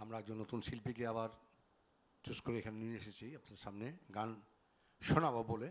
আমরা একজন নতুন শিল্পীকে আবার চুজ করে এখানে নিয়ে এসেছি আপনাদের সামনে গান শোনাবো বলে।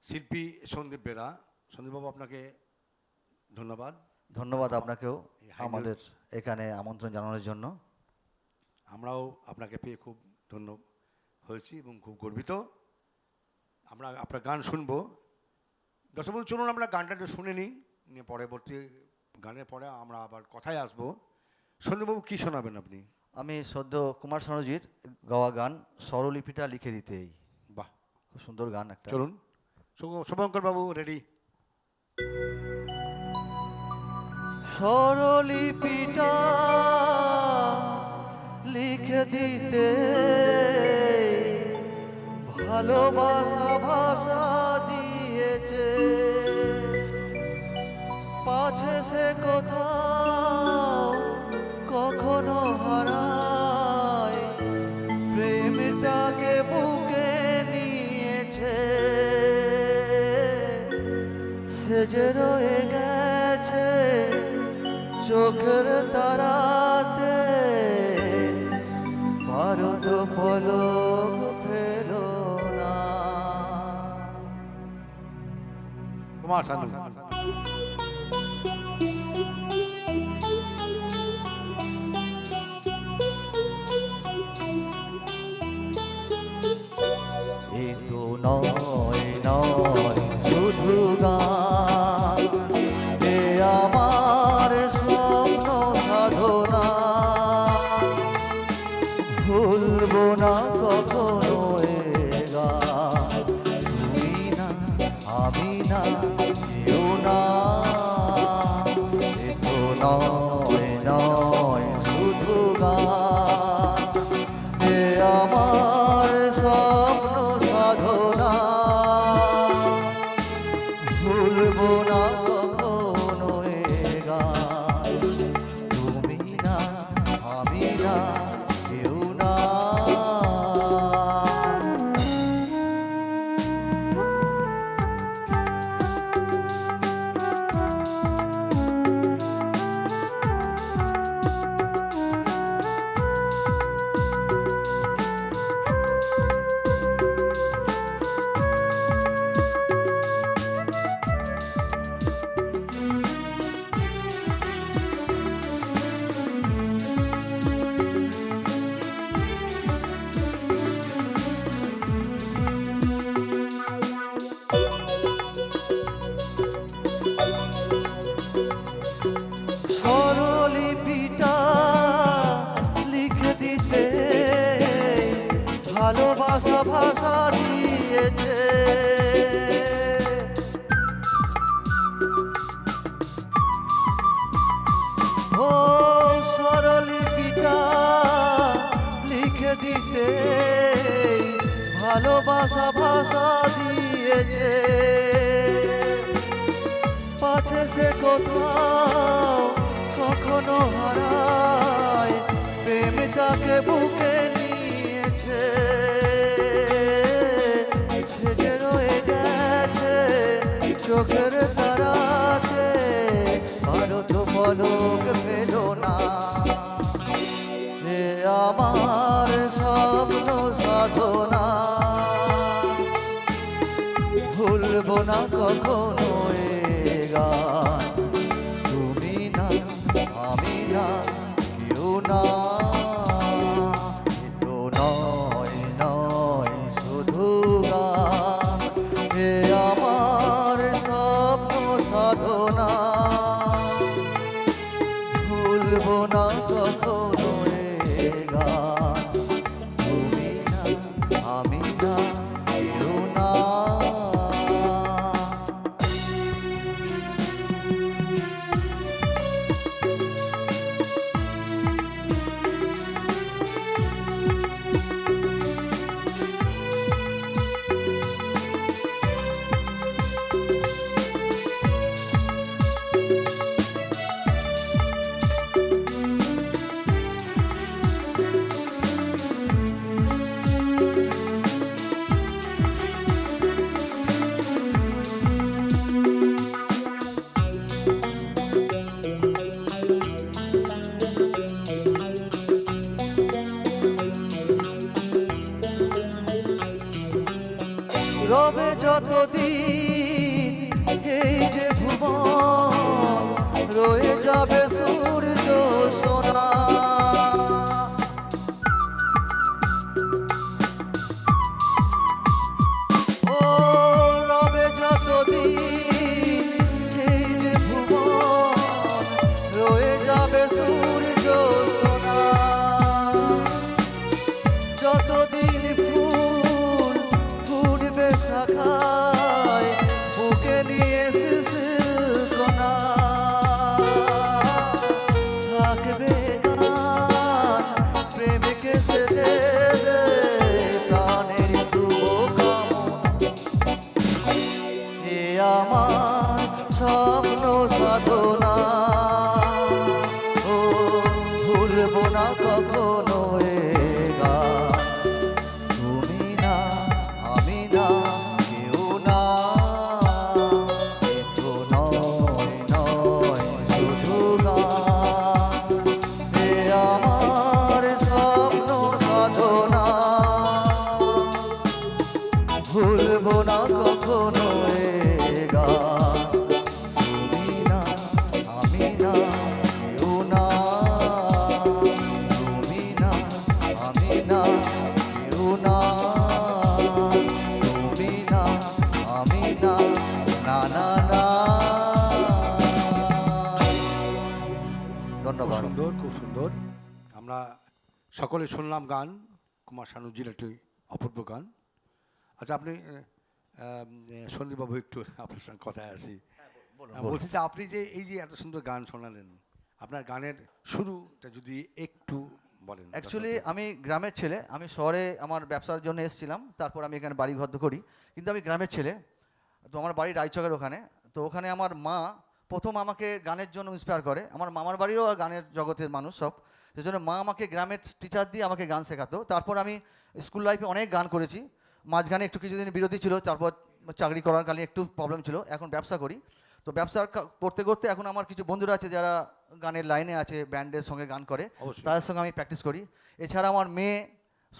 শিল্পী সন্দীপ বেরা। সন্দীপবাবু, আপনাকে ধন্যবাদ। ধন্যবাদ আপনাকেও আমাদের এখানে আমন্ত্রণ জানানোর জন্য। আমরাও আপনাকে পেয়ে খুব ধন্য হয়েছি এবং খুব গর্বিত। আমরা আপনার গান শুনবো। দর্শক বন্ধু, চলুন আমরা গানটা একটু শুনে নিই, নিয়ে পরবর্তী গানের পরে আমরা আবার কথায় আসবো। সন্দীপবাবু, কী শোনাবেন আপনি? আমি সদ্য কুমার শানুজির গাওয়া গান স্বরলিপিটা লিখে দিতেই। বাহ, খুব সুন্দর গান একটা। চলুন। শুভঙ্কর বাবু রেডি? স্বরলিপিটা লিখে দিতে ভালোবাসা ভাষা দিয়েছে, পাছে সে কোথাও কখনো হারায়, প্রেমটাকে বুকে নিয়েছে, সে যে রয়ে গেছে চোখের তারাতে, ভারত পলক ফেল না। কুমার শানু। এ তো নয় নয় শুধু গান, এ আমার স্বপ্ন সাধনা, ভুলবো না কখনো এ গান, তুমি না আমি না কেউ না। এ তো নয় নয় শুধু গান, এ আমার স্বপ্ন সাধনা, ভুলবো না কখনো এ গান, তুমি না আমি না কেউ না। স্বরলিপিটা লিখে দিতে ভালোবাসা ভাষা দিয়েছে, ও স্বরলিপিটা লিখে দিতে ভালোবাসা ভাষা দিয়েছে, পাছে সে কোথাও কখনো হারায়, প্রেমটাকে বুকে নিয়েছে, সে যে রয়ে গেছে চোখের তারাতে, ভারত পলক ফেল না। সে আমার স্বপ্ন সাধনা, ভুলবো না কখনো এ গান, তুমি না আমি না কেউ না। এ তো নয় নয় শুধু গান, এ আমার স্বপ্ন সাধনা, ভুলবো না কখনো এ গান, তুমি না আমি না কেউ না। রবে যতদিন এই যে ভুবন রয়ে যাবে সূর্য সোনা। ও রবে যতদিন এই যে ভুবন রয়ে যাবে সূর্য সোনা। যতদিন ফুল ফুটবে শাখায় বুকে নিয়ে শিশির কণা। থাকবে গান প্রেমিকে সে দেবে প্রাণের শুভকামনা। এ আমার স্বপ্ন সাধনা, ও ভুলবো না কখনো এ গান। তুমি না আমি না কেউ না, কিন্তু নয় নয় শুধু গান। এ আমার স্বপ্ন সাধনা, ভুলবো না কখনো এ গান। তুমি না আমি না কেউ না, তুমি না আমি না কেউ না, তুমি না আমি না, না না না। খুব ধন্যবাদ। সুন্দর, খুব সুন্দর। আমরা সকলে শুনলাম গান, কুমার শানুজির একটি অপূর্ব গান। আচ্ছা, আপনি সন্দীপবাবু, একটু আপনার সঙ্গে কথায় আসি। বলছি যে আপনি যে এই যে এত সুন্দর গান শোনালেন, আপনার গানের শুরুটা যদি একটু বলেন। অ্যাকচুয়ালি আমি গ্রামের ছেলে, আমি শহরে আমার ব্যবসার জন্য এসেছিলাম, তারপর আমি এখানে বাড়ি ঘর করি, কিন্তু আমি গ্রামের ছেলে। তো আমার বাড়ি রায়চকের ওখানে। তো ওখানে আমার মা প্রথম আমাকে গানের জন্য ইন্সপায়ার করে। আমার মামার বাড়িও গানের জগতের মানুষ সব, সেই জন্য মা আমাকে গ্রামের টিচার দিয়ে আমাকে গান শেখাতো। তারপর আমি স্কুল লাইফে অনেক গান করেছি, মাঝখানে একটু কিছুদিন বিরতি ছিল, তারপর চাকরি করার কালে একটু প্রবলেম ছিল, এখন ব্যবসা করি। তো ব্যবসা করতে করতে এখন আমার কিছু বন্ধুরা আছে যারা গানের লাইনে আছে, ব্যান্ডের সঙ্গে গান করে, অবশ্যই। তাদের সঙ্গে আমি প্র্যাকটিস করি। এছাড়া আমার মেয়ে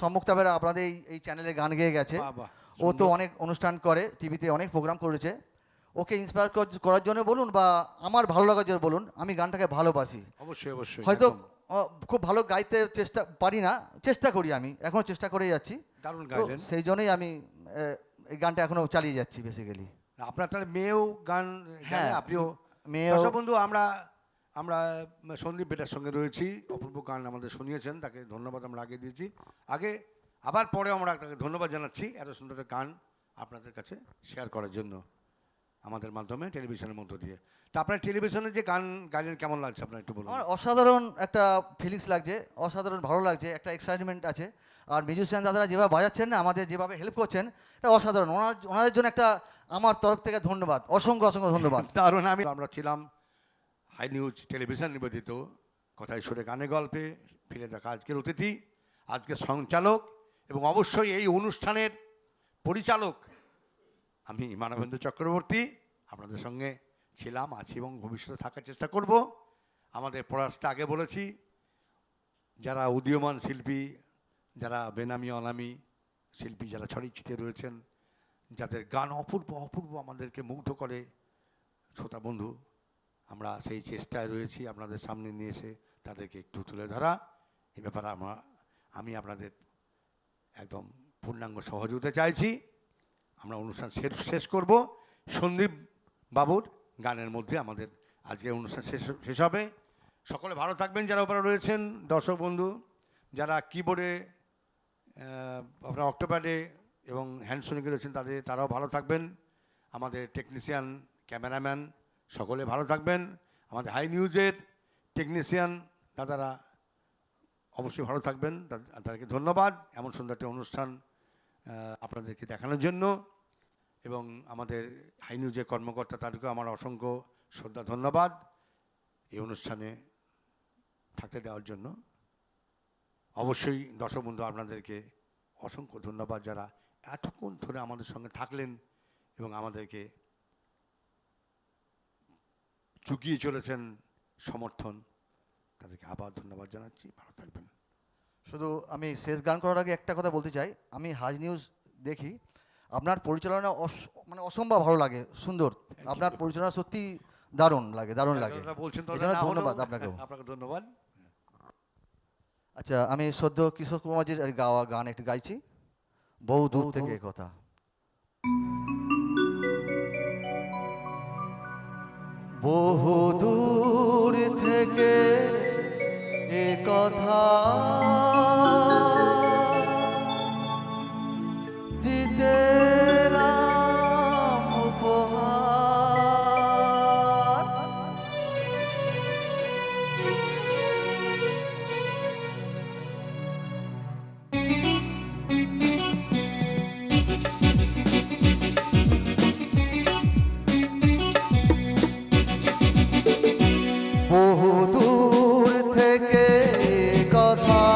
সম্মুক্তা বেরা আপনাদের এই চ্যানেলে গান গেয়ে গেছে। বাহ, বাহ, ও তো সুন্দর। অনেক অনুষ্ঠান করে, টিভিতে অনেক প্রোগ্রাম করেছে। ওকে ইন্সপায়ার করার জন্য বলুন বা আমার ভালো লাগার জন্য বলুন, আমি গানটাকে ভালোবাসি। অবশ্যই, অবশ্যই। হয়তো একদম। খুব ভালো গাইতে চেষ্টা পারি না, চেষ্টা করি, আমি এখনও চেষ্টা করেই যাচ্ছি। দারুণ তো গাইলেন। সেই জন্যই আমি এই গানটা এখনও চালিয়ে যাচ্ছি বেসিক্যালি। আপনার তাহলে মেয়েও গান গায়, হ্যাঁ, আপনিও? মেয়েও। দর্শক বন্ধু, আমরা আমরা সন্দীপ বেটার সঙ্গে রয়েছি, অপূর্ব গান আমাদের শুনিয়েছেন, তাকে ধন্যবাদ আমরা আগে দিয়েছি। আগে আবার পরে আমরা তাকে ধন্যবাদ জানাচ্ছি এত সুন্দর একটা গান আপনাদের কাছে শেয়ার করার জন্য আমাদের মাধ্যমে, টেলিভিশনের মধ্য দিয়ে। তা আপনার টেলিভিশনে যে গান গাইলেন কেমন লাগছে আপনার একটু বলুন। আমার অসাধারণ একটা ফিলিংস লাগছে, অসাধারণ ভালো লাগছে, একটা এক্সাইটমেন্ট আছে। আর মিউজিশিয়ান দাদারা যেভাবে বাজাচ্ছেন না, আমাদের যেভাবে হেল্প করছেন, এটা অসাধারণ। ওনাদের জন্য একটা আমার তরফ থেকে ধন্যবাদ, অসংখ্য অসংখ্য ধন্যবাদ। দারুণ। আমরা ছিলাম হাই নিউজ টেলিভিশন নিবেদিত কথায় সুরে গানে গল্পে ফিরে দেখা আজকের অতিথি, আজকের সঞ্চালক এবং অবশ্যই এই অনুষ্ঠানের পরিচালক আমি মানবেন্দ্র চক্রবর্তী। আপনাদের সঙ্গে ছিলাম, আছি এবং ভবিষ্যতে থাকার চেষ্টা করব। আমাদের প্রয়াসটা আগে বলেছি, যারা উদীয়মান শিল্পী, যারা বেনামি অনামি শিল্পী, যারা ছড়িয়ে ছিটিয়ে রয়েছেন, যাদের গান অপূর্ব অপূর্ব আমাদেরকে মুগ্ধ করে, শ্রোতা বন্ধু, আমরা সেই চেষ্টায় রয়েছি আপনাদের সামনে নিয়ে এসে তাদেরকে একটু তুলে ধরা। এ ব্যাপারে আমি আপনাদের একদম পূর্ণাঙ্গ সহযোগিতা চাইছি। আমরা অনুষ্ঠান শেষ করব সন্দীপ বাবুর গানের মধ্যে। আমাদের আজকের অনুষ্ঠান শেষ হবে। সকলে ভালো থাকবেন যারা ওপরে রয়েছেন, দর্শক বন্ধু যারা কিবোর্ডে, আপনার অক্টোপ্যাডে এবং হ্যান্ডসোনিকে রয়েছেন, তারাও ভালো থাকবেন। আমাদের টেকনিশিয়ান, ক্যামেরাম্যান সকলে ভালো থাকবেন। আমাদের হাই নিউজের টেকনিশিয়ান দাদারা অবশ্যই ভালো থাকবেন। তাদেরকে ধন্যবাদ এমন সুন্দর একটা অনুষ্ঠান আপনাদেরকে দেখানোর জন্য। এবং আমাদের হাই নিউজের কর্মকর্তা, তাদেরকেও আমার অসংখ্য শ্রদ্ধা ধন্যবাদ এই অনুষ্ঠানে থাকতে দেওয়ার জন্য। অবশ্যই দর্শক বন্ধু, আপনাদেরকে অসংখ্য ধন্যবাদ যারা এতক্ষণ ধরে আমাদের সঙ্গে থাকলেন এবং আমাদেরকে চুকিয়ে চলেছেন সমর্থন, তাদেরকে আবার ধন্যবাদ জানাচ্ছি। ভালো থাকবেন। শুধু আমি শেষ গান করার আগে একটা কথা বলতে চাই, আমি হাজ নিউজ দেখি, আপনার পরিচালনা মানে অসম্ভব ভালো লাগে, সুন্দর। আপনার পরিচালনা সত্যি দারুণ লাগে, দারুণ লাগে। যতটা বলছেন এই ততটা জন্য না হলেও- ধন্যবাদ আপনাকেও। আপনাকে ধন্যবাদ। আচ্ছা, আমি সদ্য কিশোর কুমারজির গাওয়া গান একটু গাইছি, বহু দূর থেকে এ কথা। বহু দূর থেকে এ কথা দিতে এলাম উপহার। বহু দূর থেকে এ কথা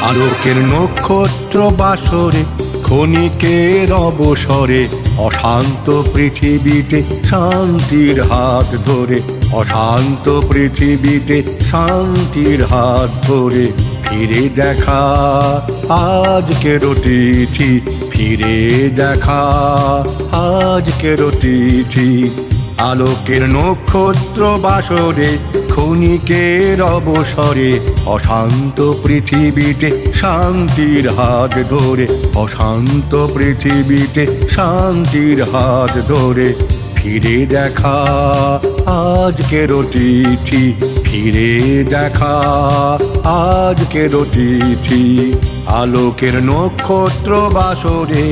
আলোকের নক্ষত্র বাসরে ক্ষণিকের অবসরে অশান্ত পৃথিবীতে শান্তির হাত ধরে, অশান্ত পৃথিবীতে শান্তির হাত ধরে ফিরে দেখা আজকের তিথি, ফিরে দেখা আজকের তিথি। আলোকের নক্ষত্র বাসরে ক্ষণিকের অবসরে অশান্ত পৃথিবীতে শান্তির হাত ধরে, অশান্ত পৃথিবীতে শান্তির হাত ধরে ফিরে দেখা আজকের তিথি, ফিরে দেখা আজকের তিথি। আলোকের নক্ষত্র বাসরে